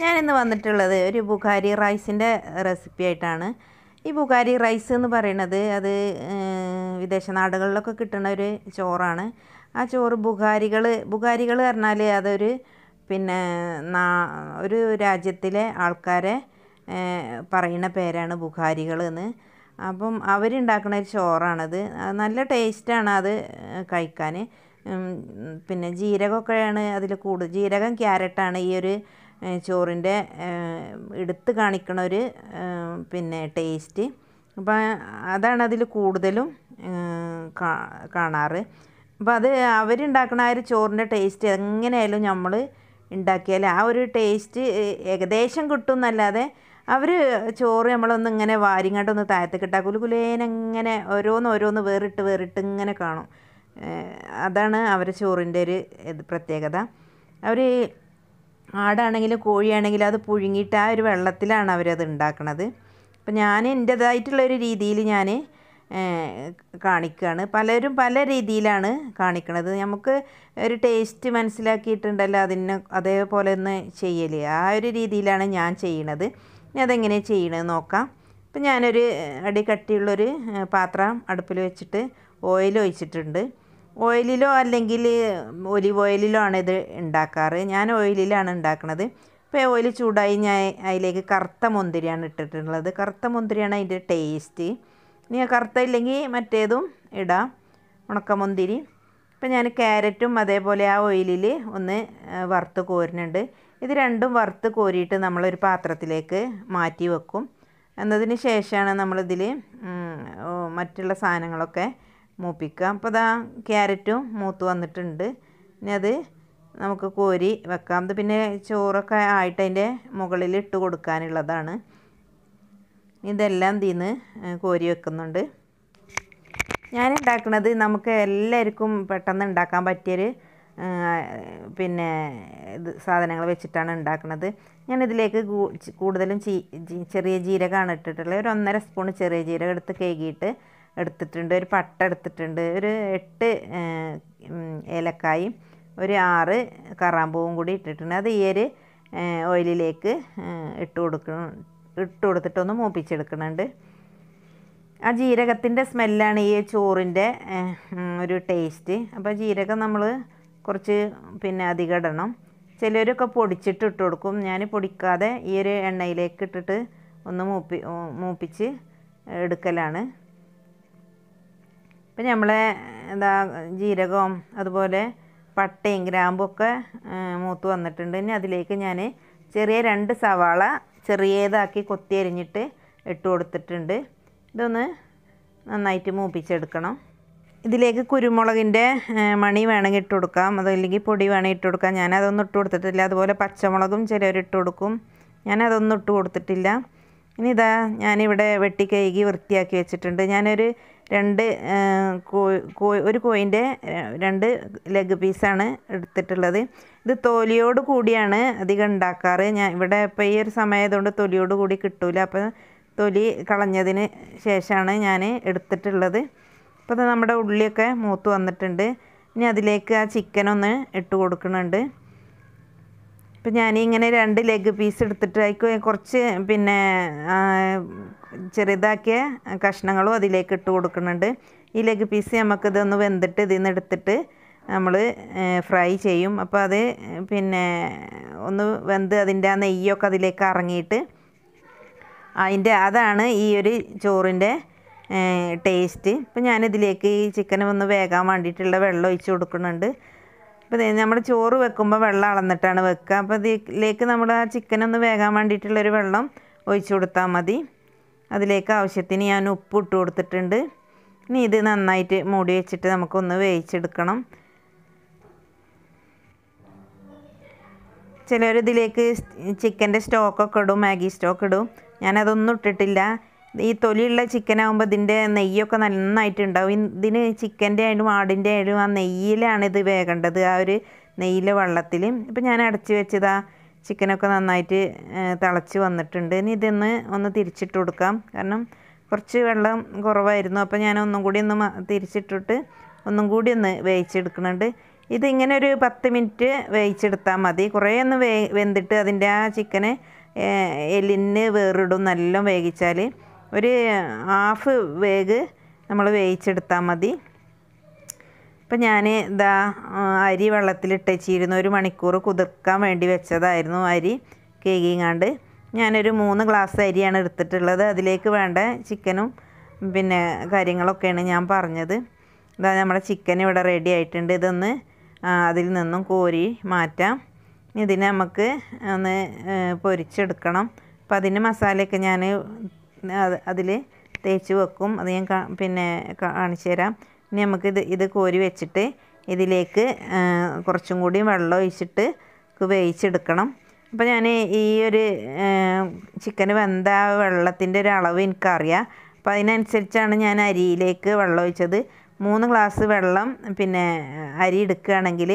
ഞാനിന്ന് വന്നിട്ടുള്ളത് ഒരു ബുഖാരി റൈസിൻ്റെ റെസിപ്പി ആയിട്ടാണ്. ഈ ബുഖാരി റൈസ് എന്ന് പറയുന്നത് അത് വിദേശ നാടുകളിലൊക്കെ കിട്ടുന്ന ഒരു ചോറാണ്. ആ ചോറ് ബുഖാരികൾ പറഞ്ഞാൽ അതൊരു പിന്നെ ഒരു രാജ്യത്തിലെ ആൾക്കാരെ പറയുന്ന പേരാണ് ബുഖാരികൾ എന്ന്. അപ്പം അവരുണ്ടാക്കുന്ന ഒരു ചോറാണത്. നല്ല ടേസ്റ്റാണ് അത് കഴിക്കാൻ. പിന്നെ ജീരകമൊക്കെയാണ് അതിൽ ജീരകം ക്യാരറ്റാണ് ഈ ഒരു ചോറിൻ്റെ എടുത്ത് കാണിക്കണ ഒരു പിന്നെ ടേസ്റ്റ്. അപ്പം അതാണ് അതിൽ കൂടുതലും കാണാറ്. അപ്പോൾ അത് അവരുണ്ടാക്കുന്ന ആ ഒരു ചോറിൻ്റെ ടേസ്റ്റ് എങ്ങനെയായാലും നമ്മൾ ഉണ്ടാക്കിയാൽ ആ ഒരു ടേസ്റ്റ് ഏകദേശം കിട്ടും എന്നല്ലാതെ അവർ ചോറ് നമ്മളൊന്ന് ഇങ്ങനെ വാരിങ്ങോട്ടൊന്ന് താഴത്തേക്ക് ഇട്ടാൽ കുലുകുലേനെങ്ങനെ ഓരോന്ന് വേറിട്ട് ഇങ്ങനെ കാണും. അതാണ് അവരുടെ ചോറിൻ്റെ ഒരു പ്രത്യേകത. അവർ ആടാണെങ്കിലും കോഴിയാണെങ്കിലും അത് പുഴുങ്ങിയിട്ട് ആ ഒരു വെള്ളത്തിലാണ് അവരത് ഉണ്ടാക്കണത്. അപ്പം ഞാൻ എൻ്റേതായിട്ടുള്ളൊരു രീതിയിൽ ഞാൻ കാണിക്കുകയാണ്. പലരും പല രീതിയിലാണ് കാണിക്കണത്. നമുക്ക് ഒരു ടേസ്റ്റ് മനസ്സിലാക്കിയിട്ടുണ്ടല്ലോ അതേപോലെ ഒന്ന് ചെയ്യൽ. ആ ഒരു രീതിയിലാണ് ഞാൻ ചെയ്യണത്. ഇനി അതെങ്ങനെയാണ് ചെയ്യണത് നോക്കാം. അപ്പം ഞാനൊരു കട്ടിയുള്ളൊരു പാത്രം അടുപ്പിൽ വെച്ചിട്ട് ഓയിൽ ഒഴിച്ചിട്ടുണ്ട്. ഓയിലിലോ അല്ലെങ്കിൽ ഒലിവ് ഓയിലിലോ ആണ് ഇത് ഉണ്ടാക്കാറ്. ഞാൻ ഓയിലിലാണ് ഉണ്ടാക്കുന്നത്. ഇപ്പോൾ ഓയിൽ ചൂടായി ഞാൻ അതിലേക്ക് കറുത്ത മുന്തിരിയാണ് ഇട്ടിട്ടുള്ളത്. കറുത്ത മുന്തിരിയാണ് അതിൻ്റെ ടേസ്റ്റ്. ഇനി കറുത്ത ഇല്ലെങ്കിൽ മറ്റേതും ഇടാം, ഉണക്കമുന്തിരി. ഇപ്പം ഞാൻ ക്യാരറ്റും അതേപോലെ ആ ഓയിലിൽ ഒന്ന് വറുത്ത് കോരുന്നുണ്ട്. ഇത് രണ്ടും വറുത്ത് കോരിയിട്ട് നമ്മളൊരു പാത്രത്തിലേക്ക് മാറ്റി വെക്കും. എന്നതിന് ശേഷമാണ് നമ്മളിതിൽ മറ്റുള്ള സാധനങ്ങളൊക്കെ മൂപ്പിക്കുക. അപ്പോൾ അതാ ക്യാരറ്റും മൂത്ത് വന്നിട്ടുണ്ട്. ഇനി അത് നമുക്ക് കോരി വെക്കാം. ഇത് പിന്നെ ചോറൊക്കെ ആയിട്ട് അതിൻ്റെ മുകളിൽ ഇട്ട് കൊടുക്കാനുള്ളതാണ്. ഇതെല്ലാം ഇതിന്ന് കോരി വെക്കുന്നുണ്ട്. ഞാൻ ഉണ്ടാക്കുന്നത് നമുക്ക് എല്ലാവർക്കും പെട്ടെന്ന് ഉണ്ടാക്കാൻ പറ്റിയൊരു പിന്നെ സാധനങ്ങൾ വെച്ചിട്ടാണ് ഉണ്ടാക്കുന്നത്. ഞാനിതിലേക്ക് കൂടുതലും ചെറിയ ജീരകമാണ് ഇട്ടിട്ടുള്ളത്. ഒരു 1.5 സ്പൂൺ ചെറിയ ജീരകം എടുത്ത് കഴുകിയിട്ട് എടുത്തിട്ടുണ്ട്. ഒരു പട്ട എടുത്തിട്ടുണ്ട്. ഒരു 8 ഏലക്കായും ഒരു 6 കറാമ്പൂവും കൂടി ഇട്ടിട്ടുണ്ട്. അത് ഈ ഒരു ഓയിലിലേക്ക് ഇട്ട് കൊടുത്തിട്ടൊന്ന് മൂപ്പിച്ചെടുക്കുന്നുണ്ട്. ആ ജീരകത്തിൻ്റെ സ്മെല്ലാണ് ഈ ചോറിൻ്റെ ഒരു ടേസ്റ്റ്. അപ്പോൾ ജീരകം നമ്മൾ കുറച്ച് പിന്നെ അധികം ഇടണം. ചിലരൊക്കെ പൊടിച്ചിട്ട് ഇട്ട് കൊടുക്കും. ഞാൻ പൊടിക്കാതെ ഈ ഒരു എണ്ണയിലേക്ക് ഇട്ടിട്ട് ഒന്ന് മൂപ്പിച്ച് എടുക്കലാണ്. ഇപ്പം നമ്മളെ ജീരകവും അതുപോലെ പട്ടയും ഗ്രാമ്പും ഒക്കെ മൂത്ത് വന്നിട്ടുണ്ട്. ഇനി അതിലേക്ക് ഞാൻ ചെറിയ 2 സവാള ചെറിയതാക്കി കൊത്തി അരിഞ്ഞിട്ട് ഇട്ട് കൊടുത്തിട്ടുണ്ട്. ഇതൊന്ന് നന്നായിട്ട് മൂപ്പിച്ചെടുക്കണം. ഇതിലേക്ക് കുരുമുളകിൻ്റെ മണി വേണമെങ്കിൽ ഇട്ട് കൊടുക്കാം, അതല്ലെങ്കിൽ പൊടി വേണമെങ്കിൽ ഇട്ട് കൊടുക്കാം. ഞാനതൊന്നും ഇട്ട് കൊടുത്തിട്ടില്ല. അതുപോലെ പച്ചമുളകും ചിലർ ഇട്ട് കൊടുക്കും. ഞാനതൊന്നും ഇട്ട് കൊടുത്തിട്ടില്ല. ഇനി ഇതാ ഞാനിവിടെ വെട്ടി കഴുകി വൃത്തിയാക്കി വെച്ചിട്ടുണ്ട്. ഞാനൊരു 2 ഒരു കോഴിൻ്റെ 2 ലെഗ് പീസാണ് എടുത്തിട്ടുള്ളത്. ഇത് തൊലിയോട് കൂടിയാണ് അധികം ഉണ്ടാക്കാറ്. ഞാൻ ഇവിടെ ഇപ്പോൾ ഈ ഒരു സമയമായതുകൊണ്ട് തൊലിയോട് കൂടി കിട്ടൂല. അപ്പോൾ തൊലി കളഞ്ഞതിന് ശേഷമാണ് ഞാൻ എടുത്തിട്ടുള്ളത്. അപ്പോൾ അത് നമ്മുടെ ഉള്ളിയൊക്കെ മൂത്ത് വന്നിട്ടുണ്ട്. ഇനി അതിലേക്ക് ആ ചിക്കനൊന്ന് ഇട്ട് കൊടുക്കുന്നുണ്ട്. ഇപ്പം ഞാനിങ്ങനെ 2 ലെഗ് പീസ് എടുത്തിട്ട് അതിക്ക് കുറച്ച് പിന്നെ ചെറുതാക്കിയ കഷ്ണങ്ങളും അതിലേക്ക് ഇട്ട് കൊടുക്കുന്നുണ്ട്. ഈ ലെഗ് പീസ് നമുക്കിതൊന്ന് വെന്തിട്ട് ഇതിൽ നിന്ന് എടുത്തിട്ട് നമ്മൾ ഫ്രൈ ചെയ്യും. അപ്പോൾ അത് പിന്നെ ഒന്ന് വെന്ത് അതിൻ്റെ ആ നെയ്യൊക്കെ അതിലേക്ക് ഇറങ്ങിയിട്ട് അതാണ് ഈ ഒരു ചോറിൻ്റെ ടേസ്റ്റ്. ഇപ്പം ഞാനിതിലേക്ക് ഈ ചിക്കന് ഒന്ന് വേകാൻ വേണ്ടിയിട്ടുള്ള വെള്ളം ഒഴിച്ച് കൊടുക്കുന്നുണ്ട്. അപ്പോൾ നമ്മൾ ചോറ് വെക്കുമ്പോൾ വെള്ളം അളന്നിട്ടാണ് വെക്കുക. അപ്പോൾ ഇതിലേക്ക് നമ്മൾ ആ ചിക്കനൊന്ന് വേകാൻ വേണ്ടിയിട്ടുള്ളൊരു വെള്ളം ഒഴിച്ച് കൊടുത്താൽ മതി. അതിലേക്ക് ആവശ്യത്തിന് ഞാൻ ഉപ്പ് ഇട്ട് കൊടുത്തിട്ടുണ്ട്. ഇനി ഇത് നന്നായിട്ട് മൂടി വെച്ചിട്ട് നമുക്കൊന്ന് വേവിച്ചെടുക്കണം. ചിലരിതിലേക്ക് ചിക്കൻ്റെ സ്റ്റോക്കൊക്കെ ഇടും, മാഗി സ്റ്റോക്ക് ഇടും. ഞാനതൊന്നും ഇട്ടിട്ടില്ല. ഈ തൊലിയുള്ള ചിക്കനാകുമ്പോൾ ഇതിൻ്റെ നെയ്യൊക്കെ നന്നായിട്ടുണ്ടാവും. ഇതിന് ചിക്കൻ്റെ ആയാലും ആടിൻ്റെ ആയാലും ആ നെയ്യിലാണ് ഇത് വേകേണ്ടത്, ആ ഒരു നെയ്യിലെ വെള്ളത്തിൽ. ഇപ്പം ഞാൻ അടച്ച് വെച്ചതാ ചിക്കനൊക്കെ നന്നായിട്ട് തിളച്ച് വന്നിട്ടുണ്ട്. ഇനി ഒന്ന് തിരിച്ചിട്ട് കൊടുക്കാം. കാരണം കുറച്ച് വെള്ളം കുറവായിരുന്നു. അപ്പോൾ ഞാൻ ഒന്നും കൂടി തിരിച്ചിട്ടിട്ട് ഒന്നും കൂടി ഒന്ന് വേവിച്ചെടുക്കുന്നുണ്ട്. ഇതിങ്ങനെ ഒരു 10 മിനിറ്റ് വേവിച്ചെടുത്താൽ മതി. കുറേ ഒന്ന് വെന്തിട്ട് അതിൻ്റെ ആ ചിക്കന് എല്ലിന് വേറിടും. നല്ല വേവിച്ചാൽ ഒരു ഹാഫ് വേഗ് നമ്മൾ വേവിച്ചെടുത്താൽ മതി. ഇപ്പം ഞാൻ ഇതാ അരി വെള്ളത്തിലിട്ട് വെച്ചിരുന്നു. 1 മണിക്കൂർ കുതിർക്കാൻ വേണ്ടി വെച്ചതായിരുന്നു അരി കേകിങ്ങാണ്ട്. ഞാനൊരു 3 ഗ്ലാസ് അരിയാണ് എടുത്തിട്ടുള്ളത്. അതിലേക്ക് വേണ്ട ചിക്കനും പിന്നെ കാര്യങ്ങളൊക്കെയാണ് ഞാൻ പറഞ്ഞത്. ഇതാ നമ്മുടെ ചിക്കൻ ഇവിടെ റെഡി ആയിട്ടുണ്ട്. ഇതൊന്ന് അതിൽ നിന്നും കോരി മാറ്റാം. ഇതിനെ നമുക്ക് ഒന്ന് പൊരിച്ചെടുക്കണം. അപ്പം അതിന് മസാലയൊക്കെ ഞാൻ അതിൽ തേച്ച് വെക്കും. അത് ഞാൻ പിന്നെ കാണിച്ചു തരാം. ഇനി നമുക്ക് ഇത് കോരി വെച്ചിട്ട് ഇതിലേക്ക് കുറച്ചും കൂടി വെള്ളം ഒഴിച്ചിട്ട് വേവിച്ചെടുക്കണം. അപ്പോൾ ഞാൻ ഈ ഒരു ചിക്കന് വെന്ത വെള്ളത്തിൻ്റെ ഒരു അളവ് എനിക്കറിയാം. അപ്പോൾ അതിനനുസരിച്ചാണ് ഞാൻ അരിയിലേക്ക് വെള്ളം ഒഴിച്ചത്. 3 ഗ്ലാസ് വെള്ളം പിന്നെ അരി എടുക്കുകയാണെങ്കിൽ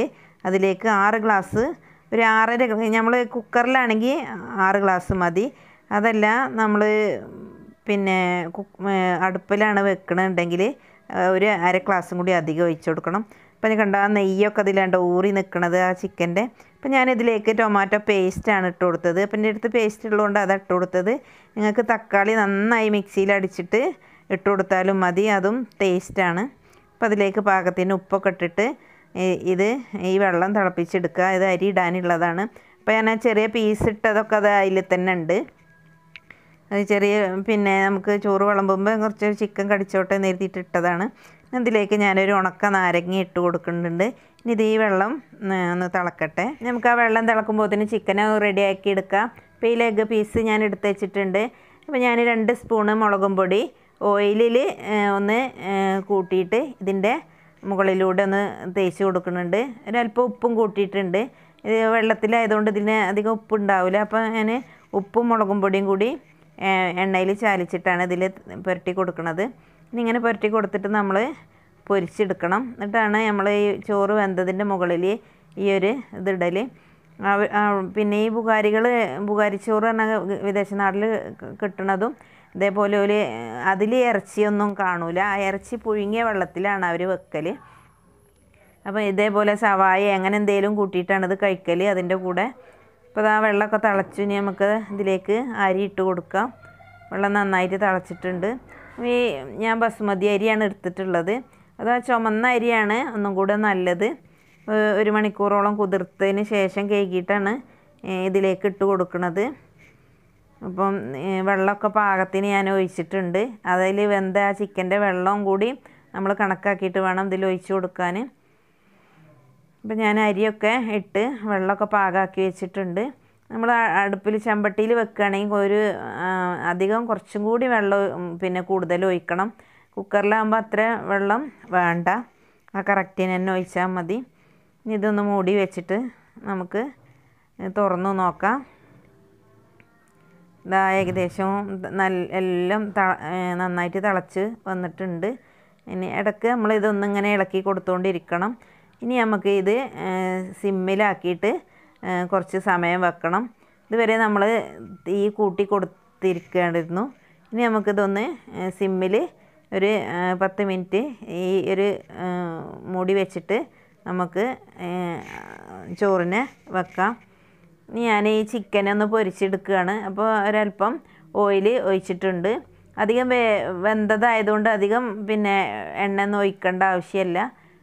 അതിലേക്ക് 6 ഗ്ലാസ്, ഒരു 6.5, നമ്മൾ കുക്കറിലാണെങ്കിൽ 6 ഗ്ലാസ് മതി. അതല്ല നമ്മൾ പിന്നെ അടുപ്പിലാണ് വെക്കണമെന്നുണ്ടെങ്കിൽ ഒരു 1/2 ഗ്ലാസും കൂടി അധികം ഒഴിച്ചു കൊടുക്കണം. അപ്പം കണ്ട ആ നെയ്യൊക്കെ അതിലാണ്ട് ഊറി നിൽക്കണത് ആ ചിക്കൻ്റെ. അപ്പം ഞാനിതിലേക്ക് ടൊമാറ്റോ പേസ്റ്റാണ് ഇട്ട് കൊടുത്തത്. അപ്പം എൻ്റെ അടുത്ത് പേസ്റ്റ് ഉള്ളതുകൊണ്ട് അതാണ് ഇട്ട് കൊടുത്തത്. നിങ്ങൾക്ക് തക്കാളി നന്നായി മിക്സിയിൽ അടിച്ചിട്ട് ഇട്ട് കൊടുത്താലും മതി, അതും ടേസ്റ്റാണ്. അപ്പം അതിലേക്ക് പാകത്തിന് ഉപ്പൊക്കെ ഇട്ടിട്ട് ഈ വെള്ളം തിളപ്പിച്ചെടുക്കുക. ഇത് അരി ഇടാനുള്ളതാണ്. അപ്പോൾ ഞാൻ ചെറിയ പീസ് ഇട്ടതൊക്കെ അത് അതിൽ തന്നെ ഉണ്ട്. അത് ചെറിയ പിന്നെ നമുക്ക് ചോറ് വിളമ്പുമ്പോൾ കുറച്ച് ചിക്കൻ കടിച്ചോട്ടെ നേരിട്ട് ഇട്ടതാണ്. ഇതിലേക്ക് ഞാനൊരു ഉണക്ക നാരങ്ങ ഇട്ട് കൊടുക്കുന്നുണ്ട്. ഇനി ഇത് ഈ വെള്ളം ഒന്ന് തിളക്കട്ടെ. നമുക്ക് ആ വെള്ളം തിളക്കുമ്പോഴത്തേന് ചിക്കൻ റെഡിയാക്കി എടുക്കാം. അപ്പോൾ ഈ ലെഗ് പീസ് ഞാൻ എടുത്ത് വെച്ചിട്ടുണ്ട്. അപ്പോൾ ഞാൻ 2 സ്പൂണ് മുളകും പൊടി ഓയിലിൽ ഒന്ന് കൂട്ടിയിട്ട് ഇതിൻ്റെ മുകളിലൂടെ ഒന്ന് തേച്ച് കൊടുക്കുന്നുണ്ട്. ഒരല്പം ഉപ്പും കൂട്ടിയിട്ടുണ്ട്. ഇത് വെള്ളത്തിലായതുകൊണ്ട് ഇതിന് അധികം ഉപ്പുണ്ടാവില്ല. അപ്പോൾ ഞാൻ ഉപ്പും മുളകും പൊടിയും കൂടി എണ്ണയിൽ ചാലിച്ചിട്ടാണ് ഇതിൽ പുരട്ടി കൊടുക്കുന്നത്. ഇനി ഇങ്ങനെ പുരട്ടി കൊടുത്തിട്ട് നമ്മൾ പൊരിച്ചെടുക്കണം. എന്നിട്ടാണ് നമ്മൾ ഈ ചോറ് വെന്തതിൻ്റെ മുകളിൽ ഈ ഒരു ഇതിടൽ. പിന്നെ ഈ ബുഖാരി ചോറ് പറഞ്ഞാൽ വിദേശ നാട്ടിൽ കിട്ടുന്നതും ഇതേപോലെ ഒരു അതിൽ ഇറച്ചിയൊന്നും കാണൂല. ആ ഇറച്ചി പുഴുങ്ങിയ വെള്ളത്തിലാണ് അവർ വെക്കൽ. അപ്പോൾ ഇതേപോലെ സവായ അങ്ങനെ എന്തെങ്കിലും കൂട്ടിയിട്ടാണ് ഇത് കഴിക്കൽ അതിൻ്റെ കൂടെ. അപ്പോൾ ആ വെള്ളമൊക്കെ തിളച്ചു. ഇനി നമുക്ക് ഇതിലേക്ക് അരി ഇട്ട് കൊടുക്കാം. വെള്ളം നന്നായിട്ട് തിളച്ചിട്ടുണ്ട്. ഞാൻ ബസുമതി അരിയാണ് എടുത്തിട്ടുള്ളത്. അത് ആ ചുമന്ന അരിയാണ് ഒന്നും കൂടെ നല്ലത്. 1 മണിക്കൂറോളം കുതിർത്തതിന് ശേഷം കഴുകിയിട്ടാണ് ഇതിലേക്ക് ഇട്ട് കൊടുക്കുന്നത്. അപ്പം വെള്ളമൊക്കെ പാകത്തിന് ഞാൻ ഒഴിച്ചിട്ടുണ്ട്. അതിൽ വെന്ത ആ ചിക്കൻ്റെ വെള്ളവും കൂടി നമ്മൾ കണക്കാക്കിയിട്ട് വേണം ഇതിൽ ഒഴിച്ച് കൊടുക്കാൻ. അപ്പം ഞാൻ അരിയൊക്കെ ഇട്ട് വെള്ളമൊക്കെ പാകമാക്കി വെച്ചിട്ടുണ്ട്. നമ്മൾ അടുപ്പിൽ ചെമ്പട്ടിയിൽ വെക്കുകയാണെങ്കിൽ അധികം കുറച്ചും കൂടി വെള്ളം പിന്നെ കൂടുതൽ ഒഴിക്കണം. കുക്കറിലാകുമ്പോൾ അത്ര വെള്ളം വേണ്ട, ആ കറക്റ്റിന് തന്നെ ഒഴിച്ചാൽ മതി. ഇനി ഇതൊന്ന് മൂടി വെച്ചിട്ട് നമുക്ക് തുറന്നു നോക്കാം. ഇതാ ഏകദേശം എല്ലാം നന്നായിട്ട് തിളച്ച് വന്നിട്ടുണ്ട്. ഇനി ഇടയ്ക്ക് നമ്മൾ ഇതൊന്നിങ്ങനെ ഇളക്കി കൊടുത്തുകൊണ്ടിരിക്കണം. ഇനി നമുക്ക് ഇത് സിമ്മിലാക്കിയിട്ട് കുറച്ച് സമയം വെക്കണം. ഇതുവരെ നമ്മൾ തീ കൂട്ടി കൊടുത്തിരിക്കേണ്ടിരുന്നു. ഇനി നമുക്കിതൊന്ന് സിമ്മിൽ ഒരു 10 മിനിറ്റ് ഈ ഒരു മൂടി വെച്ചിട്ട് നമുക്ക് ചോറിനെ വെക്കാം. ഇനി ഞാൻ ഈ ചിക്കനൊന്ന് പൊരിച്ചെടുക്കുകയാണ്. അപ്പോൾ ഒരല്പം ഓയിൽ ഒഴിച്ചിട്ടുണ്ട്. അധികം വെന്തതായതുകൊണ്ട് അധികം പിന്നെ എണ്ണ ഒന്നും ഒഴിക്കേണ്ട ആവശ്യമില്ല.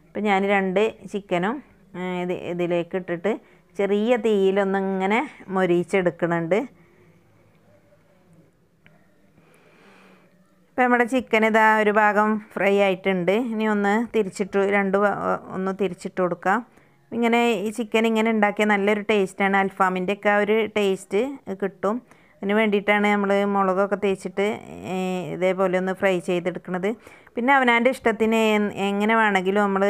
അപ്പോൾ ഞാൻ 2 ചിക്കനും ഇതിലേക്ക് ഇട്ടിട്ട് ചെറിയ തീയിലൊന്നിങ്ങനെ മൊരിയിച്ചെടുക്കുന്നുണ്ട്. ഇപ്പോൾ നമ്മുടെ ചിക്കൻ ഇതാ ഒരു ഭാഗം ഫ്രൈ ആയിട്ടുണ്ട്. ഇനി ഒന്ന് ഒന്ന് തിരിച്ചിട്ട് കൊടുക്കാം. ഇങ്ങനെ ഈ ചിക്കൻ ഇങ്ങനെ ഉണ്ടാക്കിയാൽ നല്ലൊരു ടേസ്റ്റാണ്. അൽഫാമിൻ്റെ ഒക്കെ ആ ഒരു ടേസ്റ്റ് കിട്ടും. അതിന് വേണ്ടിയിട്ടാണ് നമ്മൾ മുളകൊക്കെ തേച്ചിട്ട് ഇതേപോലെ ഒന്ന് ഫ്രൈ ചെയ്തെടുക്കുന്നത്. പിന്നെ അവനവൻ്റെ ഇഷ്ടത്തിന് എങ്ങനെ വേണമെങ്കിലും നമ്മൾ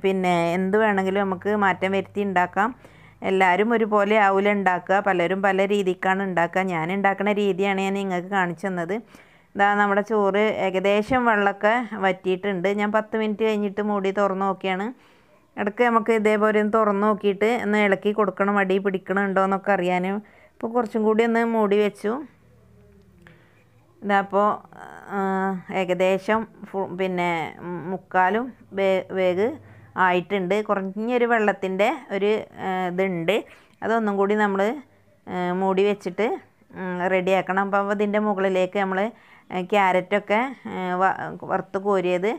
പിന്നെ എന്ത് വേണമെങ്കിലും നമുക്ക് മാറ്റം വരുത്തി ഉണ്ടാക്കാം. എല്ലാവരും ഒരുപോലെ ആവില്ല ഉണ്ടാക്കുക, പലരും പല രീതിക്കാണ് ഉണ്ടാക്കുക. ഞാൻ ഉണ്ടാക്കുന്ന രീതിയാണ് ഞാൻ നിങ്ങൾക്ക് കാണിച്ചു തന്നത്. ഇതാ നമ്മുടെ ചോറ് ഏകദേശം വെള്ളമൊക്കെ വറ്റിയിട്ടുണ്ട്. ഞാൻ 10 മിനിറ്റ് കഴിഞ്ഞിട്ട് മൂടി തുറന്ന് നോക്കിയാണ്. ഇടയ്ക്ക് നമുക്ക് ഇതേപോലെ ഒന്ന് തുറന്ന് നോക്കിയിട്ട് ഒന്ന് ഇളക്കി കൊടുക്കണം, അടി പിടിക്കണുണ്ടോ എന്നൊക്കെ അറിയാനും. ഇപ്പോൾ കുറച്ചും കൂടി ഒന്ന് മൂടി വെച്ചു. ഇതപ്പോൾ ഏകദേശം പിന്നെ മുക്കാലും വേഗ് ആയിട്ടുണ്ട്. കുറഞ്ഞൊരു വെള്ളത്തിൻ്റെ ഒരു ഇതുണ്ട്. അതൊന്നും കൂടി നമ്മൾ മൂടി വെച്ചിട്ട് റെഡിയാക്കണം. അപ്പോൾ ഇതിൻ്റെ മുകളിലേക്ക് നമ്മൾ ക്യാരറ്റൊക്കെ വറുത്ത് കോരിയത്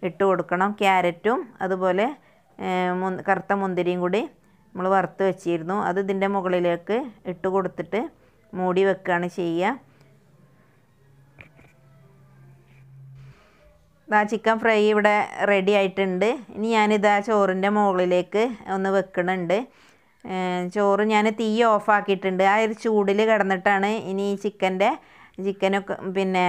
ഇട്ട് കൊടുക്കണം. ക്യാരറ്റും അതുപോലെ കറുത്ത മുന്തിരിയും കൂടി നമ്മൾ വറുത്ത് വെച്ചിരുന്നു. അത് ഇതിൻ്റെ മുകളിലേക്ക് ഇട്ട് കൊടുത്തിട്ട് മൂടി വെക്കുകയാണ് ചെയ്യുക. ചിക്കൻ ഫ്രൈ ഇവിടെ റെഡി ആയിട്ടുണ്ട്. ഇനി ഞാനിതാ ചോറിൻ്റെ മുകളിലേക്ക് ഒന്ന് വെക്കണുണ്ട്. ചോറ് ഞാൻ തീ ഓഫാക്കിയിട്ടുണ്ട്. ആ ഒരു ചൂടിൽ കിടന്നിട്ടാണ് ഇനി ഈ ചിക്കനൊക്കെ പിന്നെ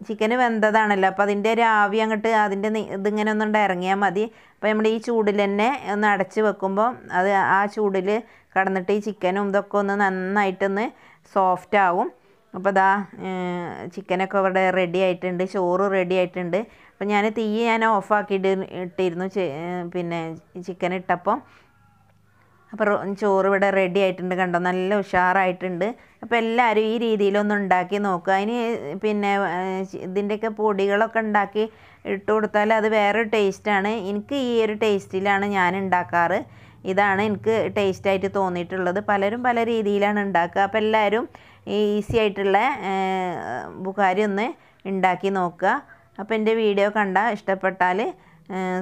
ചിക്കന് വെന്തതാണല്ലോ, അപ്പോൾ അതിൻ്റെ ഒരു ആവി അങ്ങോട്ട് അതിൻ്റെ ഇതിങ്ങനെ ഒന്നുകൊണ്ട് ഇറങ്ങിയാൽ മതി. അപ്പോൾ നമ്മൾ ഈ ചൂടിൽ തന്നെ ഒന്ന് അടച്ച് വെക്കുമ്പോൾ അത് ആ ചൂടിൽ കിടന്നിട്ട് ഈ ചിക്കനും ഇതൊക്കെ ഒന്ന് നന്നായിട്ടൊന്ന് സോഫ്റ്റ് ആവും. അപ്പോൾ ചിക്കനൊക്കെ ഇവിടെ റെഡി ആയിട്ടുണ്ട്, ചോറ് റെഡി ആയിട്ടുണ്ട്. അപ്പോൾ തീ ഇട്ടിരുന്നു പിന്നെ ചിക്കൻ ഇട്ടപ്പോൾ. അപ്പോൾ ചോറ് ഇവിടെ റെഡി ആയിട്ടുണ്ട്, കണ്ടോ, നല്ല ഉഷാറായിട്ടുണ്ട്. അപ്പോൾ എല്ലാവരും ഈ രീതിയിലൊന്ന് ഉണ്ടാക്കി നോക്കുക. അതിന് പിന്നെ ഇതിൻ്റെയൊക്കെ പൊടികളൊക്കെ ഉണ്ടാക്കി ഇട്ട് കൊടുത്താൽ അത് വേറൊരു ടേസ്റ്റാണ്. എനിക്ക് ഈ ഒരു ടേസ്റ്റിലാണ് ഞാൻ ഉണ്ടാക്കാറ്. ഇതാണ് എനിക്ക് ടേസ്റ്റായിട്ട് തോന്നിയിട്ടുള്ളത്. പലരും പല രീതിയിലാണ് ഉണ്ടാക്കുക. അപ്പോൾ എല്ലാവരും ഈസി ആയിട്ടുള്ള ബുഖാരി ഒന്ന് ഉണ്ടാക്കി നോക്കുക. അപ്പോൾ എൻ്റെ വീഡിയോ ഇഷ്ടപ്പെട്ടാൽ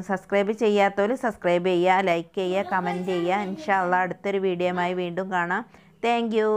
സബ്സ്ക്രൈബ് ചെയ്യാത്തവർ സബ്സ്ക്രൈബ് ചെയ്യുക, ലൈക്ക് ചെയ്യുക, കമൻറ്റ് ചെയ്യുക. ഇൻഷാ അള്ളാ അടുത്തൊരു വീഡിയോയുമായി വീണ്ടും കാണാം. Thank you.